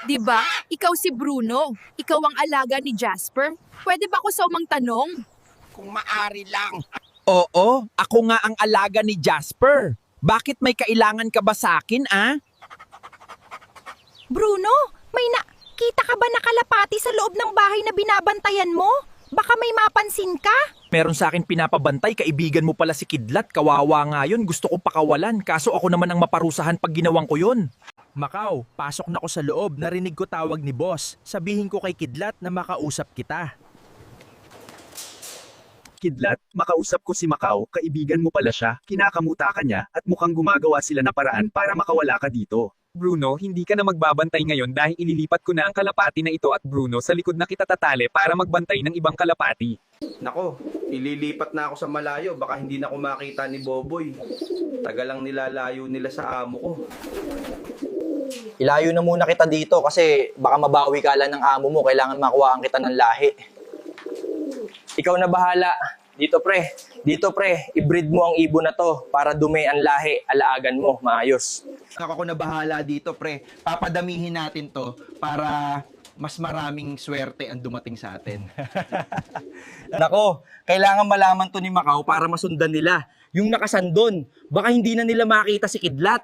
'Di ba? Ikaw si Bruno. Ikaw ang alaga ni Jasper. Pwede ba ako sa umang tanong? Kung maari lang. Oo, ako nga ang alaga ni Jasper. Bakit may kailangan ka ba sa akin, ah? Bruno, may nakita ka ba na kalapati sa loob ng bahay na binabantayan mo? Baka may mapansin ka? Meron sa akin pinapabantay, kaibigan mo pala si Kidlat. Kawawa nga yun, gusto ko pakawalan. Kaso ako naman ang maparusahan pag ginawang ko yun. Macau, pasok na ko sa loob, narinig ko tawag ni boss. Sabihin ko kay Kidlat na makausap kita. Kidlat, makausap ko si Macau, kaibigan mo pala siya, kinakamuta ka niya, at mukhang gumagawa sila na paraan para makawala ka dito. Bruno, hindi ka na magbabantay ngayon dahil ililipat ko na ang kalapati na ito at Bruno sa likod na kita tatali para magbantay ng ibang kalapati. Nako, ililipat na ako sa malayo, baka hindi na ako makita ni Boboy. Tagal lang nilalayo nila sa amo ko. Ilayo na muna kita dito kasi baka mabawi ka lang ng amo mo. Kailangan makuhaan kita ng lahi. Ikaw na bahala. Dito pre, i-breed mo ang ibon na to para dumi ang lahi, alaagan mo, maayos. Ako na bahala dito, pre. Papadamihin natin to para mas maraming swerte ang dumating sa atin. Nako, kailangan malaman to ni Macau para masundan nila. Yung nakasandon, baka hindi na nila makita si Kidlat.